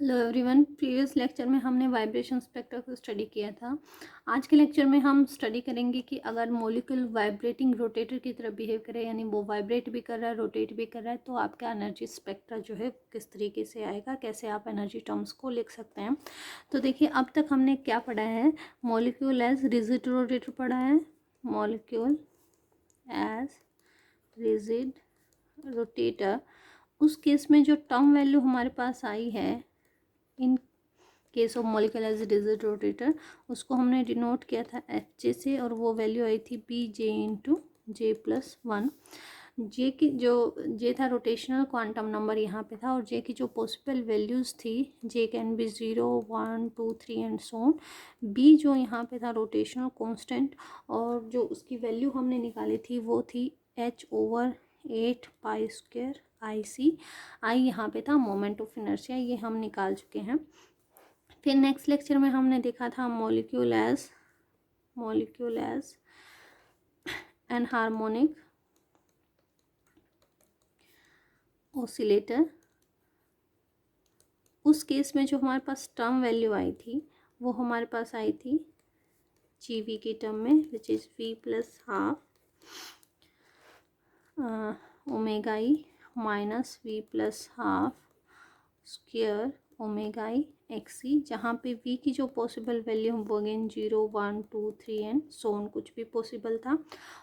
Hello everyone. Previous lecture में हमने vibration spectra को स्टडी किया था। आज के लेक्चर में हम स्टडी करेंगे कि अगर मॉलिक्यूल वाइब्रेटिंग रोटेटर की तरह बिहेव करे, यानी वो वाइब्रेट भी कर रहा है, रोटेट भी कर रहा है, तो आपका एनर्जी स्पेक्ट्रा जो है किस तरीके से आएगा, कैसे आप एनर्जी टर्म्स को लिख सकते हैं। तो देखिए, अब तक हमने क्या पढ़ा है। मॉलिक्यूल एज रिजिड रोटेटर पढ़ा है। मॉलिक्यूल एज रिजिड रोटेटर, उस केस में जो टर्म वैल्यू हमारे पास आई है in case of molecule as rigid rotator, उसको हमने डिनोट किया था एच जे से, और वो वैल्यू आई थी B J into J plus one. जे की जो जे था रोटेशनल क्वांटम नंबर यहाँ पे था, और जे की जो पॉसिबल वैल्यूज़ थी, J can be 0 1 2 3 and so on. B जो यहाँ पे था रोटेशनल कांस्टेंट, और जो उसकी वैल्यू हमने निकाली थी वो थी H over 8 pi square I सी। आई यहाँ पे था मोमेंट ऑफ इनर्शिया, ये हम निकाल चुके हैं। फिर नेक्स्ट लेक्चर में हमने देखा था molecule as anharmonic oscillator. उस केस में जो हमारे पास टर्म वैल्यू आई थी वो हमारे पास आई थी जी वी की टर्म में, which is V plus half omega E minus V plus half square omega E X E, जहाँ पे v की जो पॉसिबल वैल्यू हम वो अगेन 0 1 2 3 एंड सोन कुछ भी पॉसिबल था।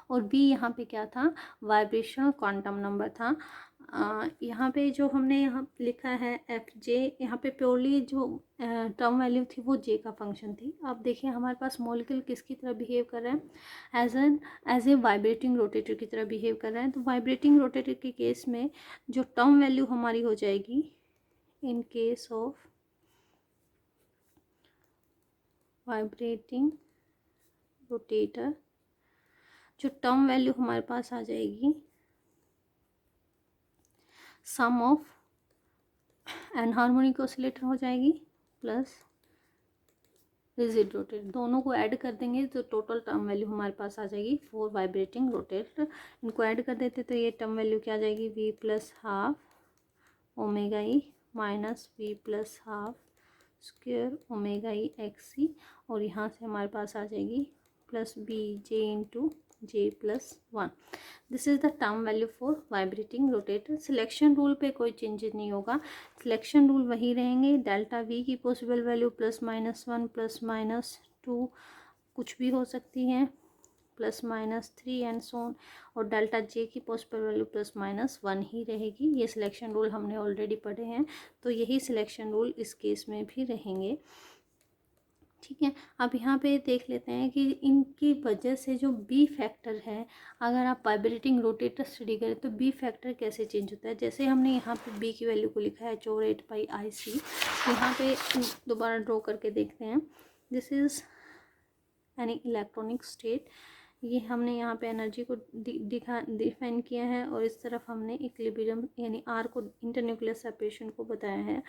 और b यहाँ पे क्या था, वाइब्रेशनल क्वांटम नंबर था। यहाँ पे जो हमने यहाँ लिखा है एफ जे, यहाँ पे प्योरली जो टर्म वैल्यू थी वो j का फंक्शन थी। अब देखिए हमारे पास मॉलिक्यूल किसकी तरह बिहेव कर रहा है, एज ए वाइब्रेटिंग रोटेटर की तरह बिहेव कर रहा है। तो वाइब्रेटिंग रोटेटर के केस में जो टर्म वैल्यू हमारी हो जाएगी in case of vibrating rotator, जो टर्म वैल्यू हमारे पास आ जाएगी सम ऑफ एनहार्मोनिक ऑसिलेटर हो जाएगी प्लस रिजिड रोटेटर, दोनों को ऐड कर देंगे तो टोटल टर्म वैल्यू हमारे पास आ जाएगी फॉर वाइब्रेटिंग रोटेटर। इनको ऐड कर देते तो ये टर्म वैल्यू क्या आ जाएगी, V plus half omega E minus V plus half square omega E X C, और यहाँ से हमारे पास आ जाएगी plus B J into J plus one. This is the term value for vibrating rotator. Selection rule पे कोई changes नहीं होगा, सिलेक्शन रूल वही रहेंगे। डेल्टा वी की possible value plus minus one plus minus two कुछ भी हो सकती है, plus minus three and so on, और डेल्टा जे की possible value plus minus one ही रहेगी। ये सिलेक्शन रूल हमने ऑलरेडी पढ़े हैं, तो यही सिलेक्शन रूल इस केस में भी रहेंगे। ठीक है, अब यहाँ पे देख लेते हैं कि इनकी वजह से जो बी फैक्टर है, अगर आप वाइब्रेटिंग रोटेटर स्टडी करें तो बी फैक्टर कैसे चेंज होता है। जैसे हमने यहाँ पे बी की वैल्यू को लिखा है 4 8 पाई आई सी, यहाँ पे दोबारा ड्रॉ करके देखते हैं। दिस इज़ यानी इलेक्ट्रॉनिक स्टेट, ये हमने यहाँ पे एनर्जी को डिफाइन किया है, और इस तरफ हमने इक्विलिब्रियम यानी आर को, इंटरन्यूक्लियर सेपरेशन को बताया है।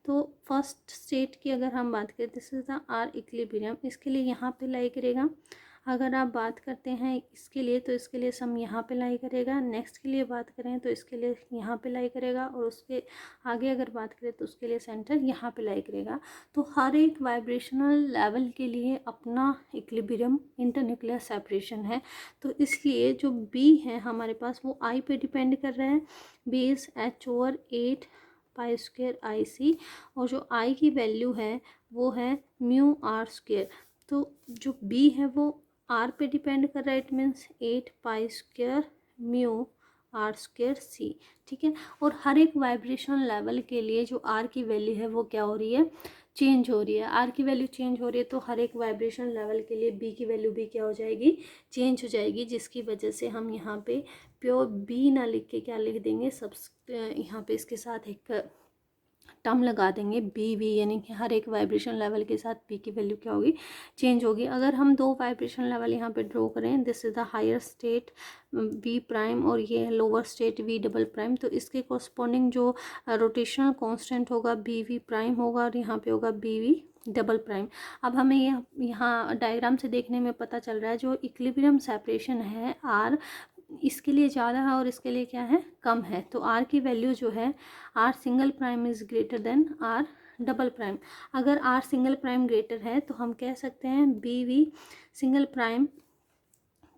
तो फर्स्ट स्टेट की अगर हम बात करें, this is the R equilibrium, इसके लिए यहाँ पे लाई करेगा। अगर आप बात करते हैं इसके लिए, तो इसके लिए सम यहाँ पे लाई करेगा। नेक्स्ट के लिए बात करें तो इसके लिए यहाँ पे लाई करेगा, और उसके आगे अगर बात करें तो उसके लिए सेंटर यहाँ पे लाई करेगा। तो हर एक वाइब्रेशनल लेवल के लिए अपना इक्विलिब्रियम इंटरन्यूक्लियर सेपरेशन है। तो इसलिए जो बी है हमारे पास वो आई पे डिपेंड कर रहा है, B is H over 8 pi square I C, और जो आई की वैल्यू है वो है म्यू आर स्क्वायर। तो जो बी है वो आर पे डिपेंड कर रहा है, it means 8 pi square mu R square C. ठीक है, और हर एक वाइब्रेशनल लेवल के लिए जो आर की वैल्यू है वो क्या हो रही है, चेंज हो रही है। आर की वैल्यू चेंज हो रही है तो हर एक वाइब्रेशनल लेवल के लिए बी की वैल्यू भी क्या हो जाएगी, चेंज हो जाएगी, जिसकी वजह से हम यहाँ पे प्योर बी ना लिख के क्या लिख देंगे, सब यहाँ पे इसके साथ एक टर्म लगा देंगे बी वी, यानी कि हर एक वाइब्रेशन लेवल के साथ बी की वैल्यू क्या होगी, चेंज होगी। अगर हम दो वाइब्रेशन लेवल यहाँ पे ड्रॉ करें, this is the higher state V prime और ये lower state V double prime, तो इसके कॉरस्पॉन्डिंग जो रोटेशनल कांस्टेंट होगा बी वी प्राइम होगा, और यहाँ पे होगा बी वी डबल प्राइम। अब हमें यहाँ डायग्राम से देखने में पता चल रहा है जो इक्विलिब्रियम सेपरेशन है आर, इसके लिए ज़्यादा है और इसके लिए क्या है, कम है। तो आर की वैल्यू जो है, R single prime is greater than R double prime. अगर आर सिंगल प्राइम ग्रेटर है तो हम कह सकते हैं बी वी सिंगल प्राइम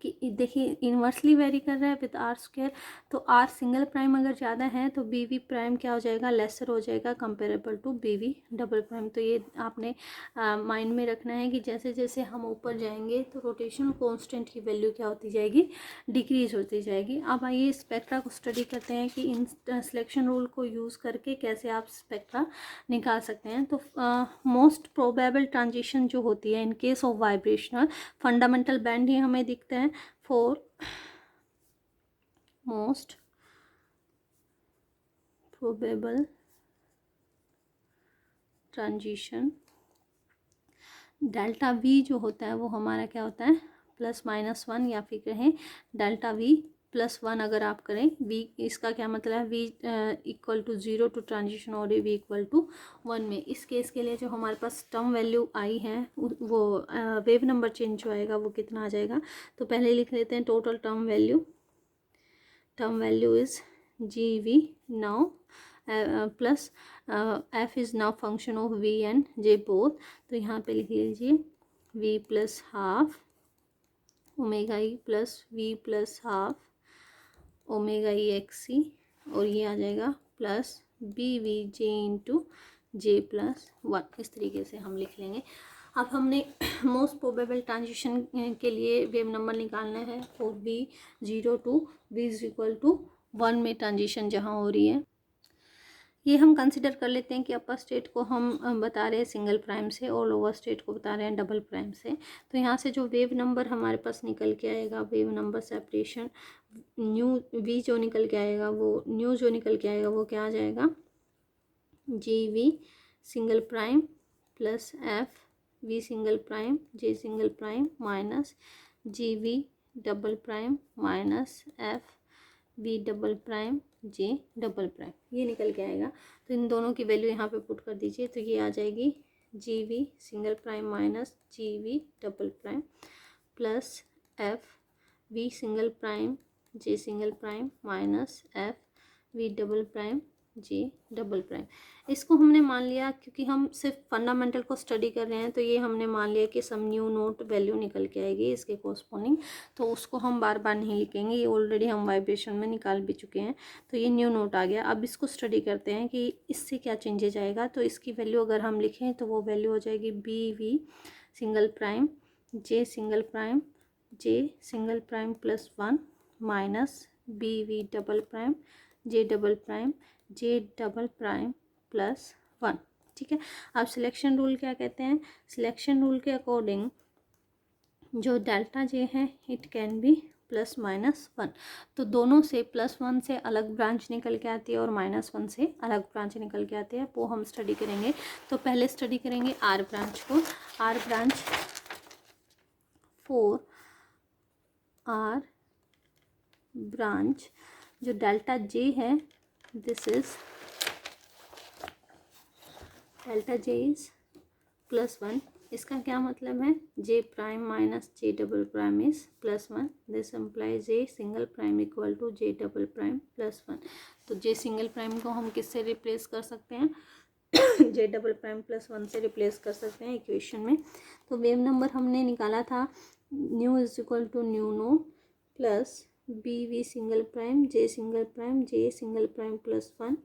कि देखिए इन्वर्सली वेरी कर रहा है विद आर स्क्वायर, तो आर सिंगल प्राइम अगर ज़्यादा है तो बी वी प्राइम क्या हो जाएगा, लेसर हो जाएगा comparable to B V double prime. तो ये आपने माइंड में रखना है कि जैसे जैसे हम ऊपर जाएंगे तो रोटेशनल कांस्टेंट की वैल्यू क्या होती जाएगी, डिक्रीज होती जाएगी। अब आइए स्पेक्ट्रा को स्टडी करते हैं कि इन सिलेक्शन रूल को यूज़ करके कैसे आप स्पेक्ट्रा निकाल सकते हैं। तो मोस्ट प्रोबेबल ट्रांजिशन जो होती है in case of vibrational fundamental band ही हमें दिखता है for most probable transition, delta V जो होता है वो हमारा क्या होता है +-1, या फिर कहें डेल्टा वी +1 अगर आप करें। वी इसका क्या मतलब है, V equal to 0 to transition और वी इक्वल टू 1 में। इस केस के लिए जो हमारे पास टर्म वैल्यू आई है वो वेव नंबर चेंज जो आएगा वो कितना आ जाएगा। तो पहले लिख लेते हैं total term value is G V now plus F is now function of V and J both. तो यहाँ पे लिख लीजिए V plus half omega E plus V plus half omega E X C, और ये आ जाएगा plus B V J into J plus 1। इस तरीके से हम लिख लेंगे। अब हमने मोस्ट प्रोबेबल ट्रांजिशन के लिए वेव नंबर निकालना है for V 0 to V is equal to 1 में ट्रांजिशन जहाँ हो रही है। ये हम कंसिडर कर लेते हैं कि अपर स्टेट को हम बता रहे हैं सिंगल प्राइम से और लोअर स्टेट को बता रहे हैं डबल प्राइम से। तो यहाँ से जो वेव नंबर हमारे पास निकल के आएगा, wave number separation nu V जो निकल के आएगा वो क्या आ जाएगा, G V single prime plus F V single prime J single prime minus G V double prime minus F V double prime J double prime, ये निकल के आएगा। तो इन दोनों की वैल्यू यहाँ पे पुट कर दीजिए, तो ये आ जाएगी G V single prime minus G V double prime plus F V single prime J single prime minus F V double prime J double prime. इसको हमने मान लिया क्योंकि हम सिर्फ फंडामेंटल को स्टडी कर रहे हैं, तो ये हमने मान लिया कि सम न्यू नोट वैल्यू निकल के आएगी इसके कोरस्पॉन्डिंग, तो उसको हम बार बार नहीं लिखेंगे, ये ऑलरेडी हम वाइब्रेशन में निकाल भी चुके हैं। तो ये न्यू नोट आ गया। अब इसको स्टडी करते हैं कि इससे क्या चेंजेज आएगा। तो इसकी वैल्यू अगर हम लिखें तो वो वैल्यू हो जाएगी B V single prime J single prime plus 1 minus B V double prime J double prime plus 1। ठीक है। अब सिलेक्शन रूल क्या कहते हैं, सिलेक्शन रूल के अकॉर्डिंग जो डेल्टा जे है इट कैन बी +-1। तो दोनों से +1 से अलग ब्रांच निकल के आती है और -1 से अलग ब्रांच निकल के आती है, वो हम स्टडी करेंगे। तो पहले स्टडी करेंगे आर ब्रांच को। R branch for R branch जो डेल्टा जे है, this is delta J is +1। इसका क्या मतलब है, J prime minus J double prime is +1। This implies J single prime equal to J double prime +1। तो जे single prime को हम किससे रिप्लेस कर सकते हैं, जे डबल प्राइम +1 से रिप्लेस कर सकते हैं इक्वेशन में। तो वेव नंबर हमने निकाला था nu is equal to nu naught plus B V single prime J single prime +1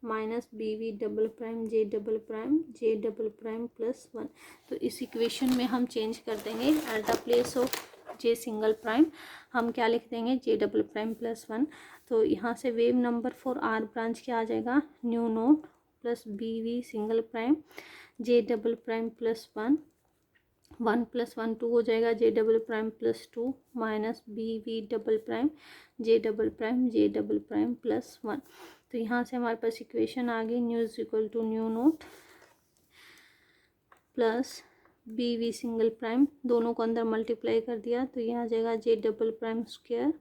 minus B V double prime J double prime +1। तो इस इक्वेशन में हम चेंज कर देंगे, at the place of J single prime हम क्या लिख देंगे, जे डबल प्राइम +1। तो यहाँ से wave number for R branch क्या आ जाएगा, nu naught plus B V single prime J double prime +1 1 + 1 2 हो जाएगा, J double prime +2 minus B V double prime J double prime +1। तो यहाँ से हमारे पास इक्वेशन आ गई, nu is equal to nu naught plus B V single prime, दोनों को अंदर मल्टीप्लाई कर दिया तो ये आ जाएगा J double prime square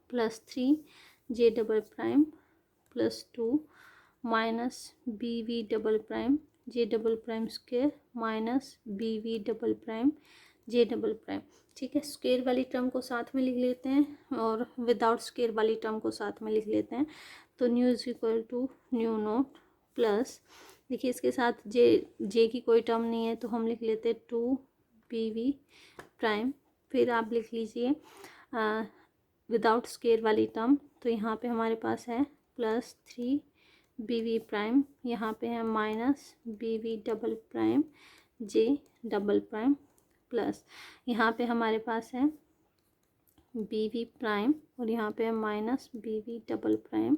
+3 J double prime +2 minus B V double prime J double prime square minus B V double prime J double prime. ठीक है, स्क्वायर वाली टर्म को साथ में लिख लेते हैं और विदाउट स्क्वायर वाली टर्म को साथ में लिख लेते हैं। तो nu is equal to nu naught plus देखिए इसके साथ जे की कोई टर्म नहीं है तो हम लिख लेते 2BV प्राइम। फिर आप लिख लीजिए विदाउट स्केयर वाली टर्म, तो यहाँ पे हमारे पास है +3BV प्राइम, यहाँ पे है -BV double prime J double prime plus यहाँ पे हमारे पास है BV प्राइम और यहाँ पे है -BV double prime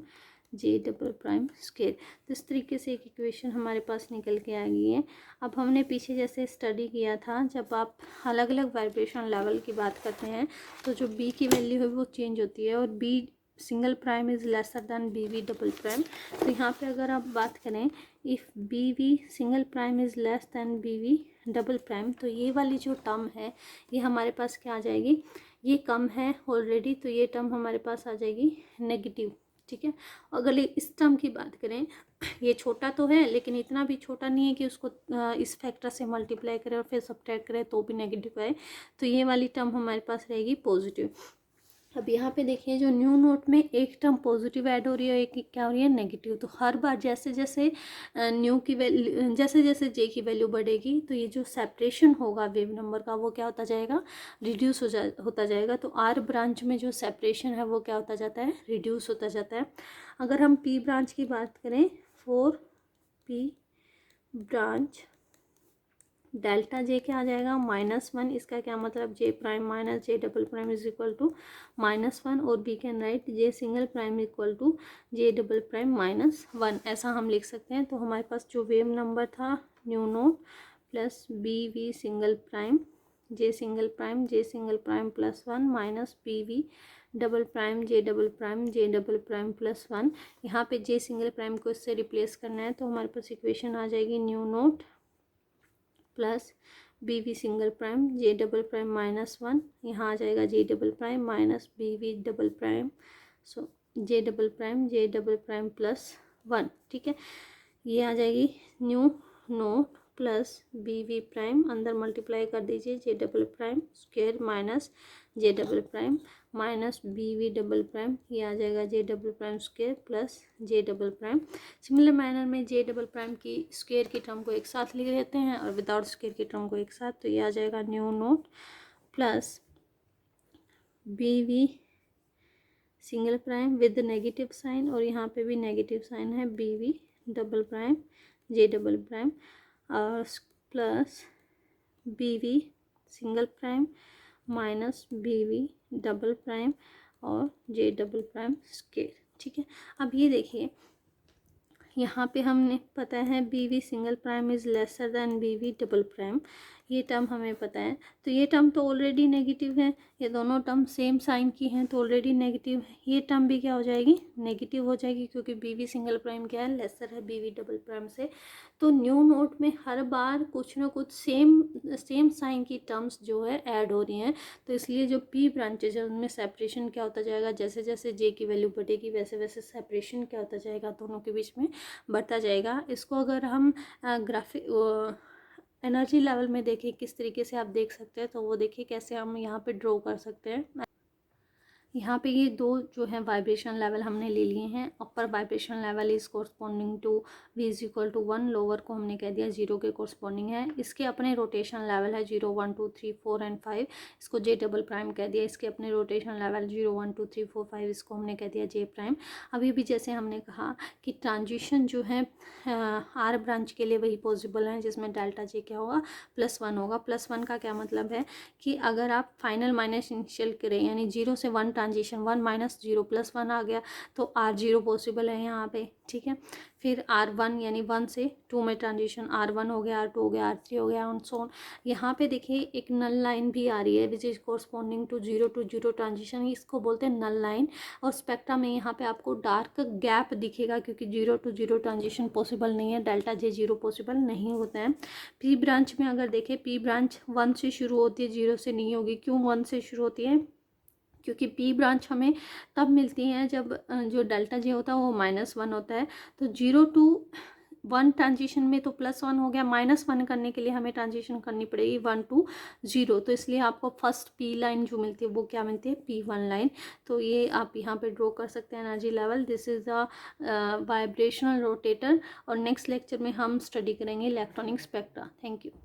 J double prime square. तो इस तरीके से एक इक्वेशन हमारे पास निकल के आ गई है। अब हमने पीछे जैसे स्टडी किया था, जब आप अलग अलग वाइब्रेशन लेवल की बात करते हैं तो जो B की वैल्यू है वो चेंज होती है और B single prime is lesser than BV double prime. तो यहाँ पे अगर आप बात करें if BV single prime is less than BV double prime, तो ये वाली जो टर्म है ये हमारे पास क्या आ जाएगी, ये कम है ऑलरेडी, तो ये टर्म हमारे पास आ जाएगी नेगेटिव। ठीक है, अगर इस टर्म की बात करें, ये छोटा तो है लेकिन इतना भी छोटा नहीं है कि उसको इस फैक्टर से मल्टीप्लाई करें और फिर सब्ट्रैक्ट करें तो भी नेगेटिव आए, तो ये वाली टर्म हमारे पास रहेगी पॉजिटिव। अब यहाँ पे देखिए जो न्यू नोट में एक टर्म पॉजिटिव ऐड हो रही है, एक क्या हो रही है नेगेटिव, तो हर बार जैसे जैसे न्यू की वैल्यू जैसे जैसे जे की वैल्यू बढ़ेगी तो ये जो सेपरेशन होगा वेव नंबर का वो क्या होता जाएगा, रिड्यूस होता जाएगा। तो आर ब्रांच में जो सेपरेशन है वो क्या होता जाता है, रिड्यूस होता जाता है। अगर हम पी ब्रांच की बात करें, 4P ब्रांच डेल्टा जे क्या आ जाएगा -1, इसका क्या मतलब J prime minus J double prime is equal to -1 और we can write J single prime equal to J double prime -1, ऐसा हम लिख सकते हैं। तो हमारे पास जो वेव नंबर था new naught plus BV single prime J single prime +1 minus BV double prime J double prime +1, यहाँ पे J सिंगल प्राइम को इससे रिप्लेस करना है तो हमारे पास इक्वेशन आ जाएगी nu naught plus BV single prime J double prime -1, यहाँ आ जाएगा J double prime minus BV double prime, so J double prime +1। ठीक है, ये आ जाएगी nu naught plus BV prime, अंदर मल्टीप्लाई कर दीजिए J double prime square minus J double prime minus BV double prime, ये आ जाएगा J double prime square plus J double prime. Similar manner में J डबल प्राइम की square की term को एक साथ लिख लेते हैं और विदाउट स्क्वायर की टर्म को एक साथ, तो ये आ जाएगा nu naught plus BV single prime with negative sign और यहाँ पे भी नेगेटिव साइन है BV double prime J double prime और plus BV single prime minus BV double prime और J डबल प्राइम स्क्वायर। ठीक है, अब ये देखिए यहाँ पे हमने पता है BV single prime is lesser than BV double prime, ये टर्म हमें पता है, तो ये टर्म तो ऑलरेडी नेगेटिव है, ये दोनों टर्म सेम साइन की हैं तो ऑलरेडी नेगेटिव है, ये टर्म भी क्या हो जाएगी, नेगेटिव हो जाएगी क्योंकि BV सिंगल प्राइम क्या है, लेसर है BV डबल प्राइम से। तो न्यू नोट में हर बार कुछ ना कुछ सेम साइन की टर्म्स जो है ऐड हो रही हैं, तो इसलिए जो P ब्रांचेज है उनमें सेपरेशन क्या होता जाएगा, जैसे जैसे J की वैल्यू बढ़ेगी वैसे वैसे सेपरेशन क्या होता जाएगा, दोनों के बीच में बढ़ता जाएगा। इसको अगर हम ग्राफिक एनर्जी लेवल में देखें किस तरीके से आप देख सकते हैं, तो वो देखिए कैसे हम यहाँ पे ड्रॉ कर सकते हैं। यहाँ पे ये दो जो है वाइब्रेशन लेवल हमने ले लिए हैं, upper vibration level is corresponding to V is equal to 1, lower को हमने कह दिया 0 के कोरस्पॉन्डिंग है। इसके अपने रोटेशन लेवल है 0 1 2 3 4 एंड 5, इसको J डबल प्राइम कह दिया। इसके अपने रोटेशन लेवल 0 1 2 3 4 5, इसको हमने कह दिया J प्राइम। अभी भी जैसे हमने कहा कि ट्रांजिशन जो है R ब्रांच के लिए वही पॉसिबल है जिसमें डेल्टा J क्या होगा, +1 होगा। +1 का क्या मतलब है कि अगर आप फाइनल माइनस इनिशियल करें यानी 0 से 1 ट्रांजिशन 1 - 0 +1 आ गया तो R0 पॉसिबल है यहाँ पे। ठीक है, फिर R1 यानी 1 से 2 में ट्रांजिशन R1 हो गया, R2 हो गया, R3 हो गया ऑन सो ऑन। यहाँ पे देखिए एक नल लाइन भी आ रही है which is corresponding to 0 to 0 transition, इसको बोलते हैं नल लाइन। और स्पेक्ट्रा में यहाँ पे आपको डार्क गैप दिखेगा क्योंकि 0 to 0 ट्रांजिशन पॉसिबल नहीं है, डेल्टा J 0 पॉसिबल नहीं होता है। P ब्रांच में अगर देखें, P ब्रांच 1 से शुरू होती है, 0 से नहीं होगी। क्यों 1 से शुरू होती है, क्योंकि P ब्रांच हमें तब मिलती है जब जो डेल्टा J होता है वो -1 होता है। तो 0 to 1 ट्रांजिशन में तो +1 हो गया, -1 करने के लिए हमें ट्रांजिशन करनी पड़ेगी 1 to 0। तो इसलिए आपको फर्स्ट P लाइन जो मिलती है वो क्या मिलती है, P1 लाइन। तो ये आप यहाँ पे ड्रॉ कर सकते हैं energy level. This is a vibrational rotator. और नेक्स्ट लेक्चर में हम स्टडी करेंगे इलेक्ट्रॉनिक स्पेक्ट्रा। Thank you.